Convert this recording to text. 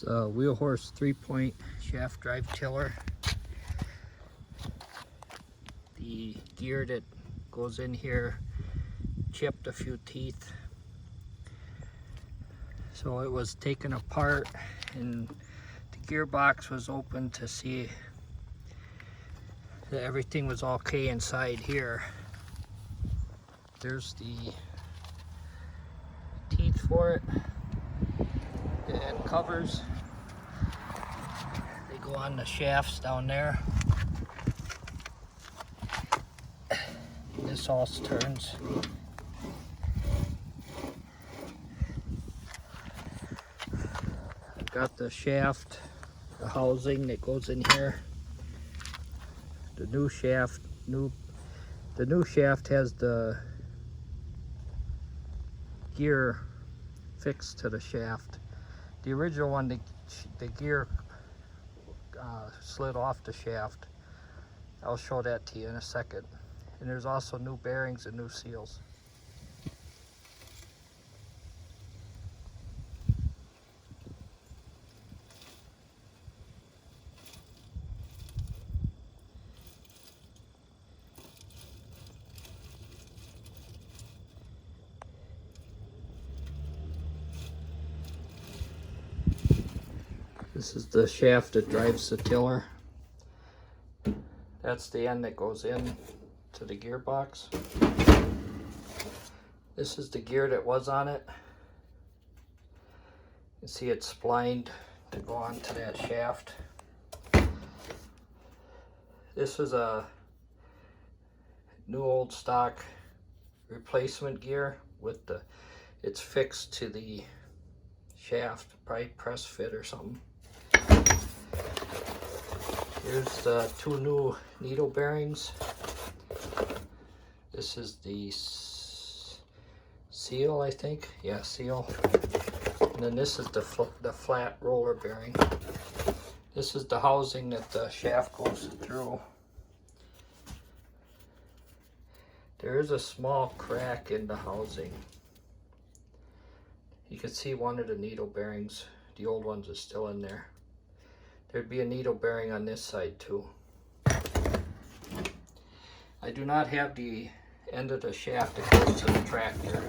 It's a wheel horse 3-point shaft drive tiller. The gear that goes in here chipped a few teeth, so it was taken apart and the gearbox was open to see that everything was okay inside here. There's the teeth for it and covers. They go on the shafts down there. This all turns. I've got the shaft, the housing that goes in here. The new shaft, the new shaft has the gear fixed to the shaft. The original one, the gear slid off the shaft. I'll show that to you in a second. And there's also new bearings and new seals. This is the shaft that drives the tiller. That's the end that goes in to the gearbox. This is the gear that was on it. You see it's splined to go onto that shaft. This is a new old stock replacement gear with it's fixed to the shaft, probably press fit or something. Here's the two new needle bearings. This is the seal, I think. Yeah, seal. And then this is the flat roller bearing. This is the housing that the shaft goes through. There is a small crack in the housing. You can see one of the needle bearings. The old ones are still in there. There'd be a needle bearing on this side too. I do not have the end of the shaft that goes to the tractor.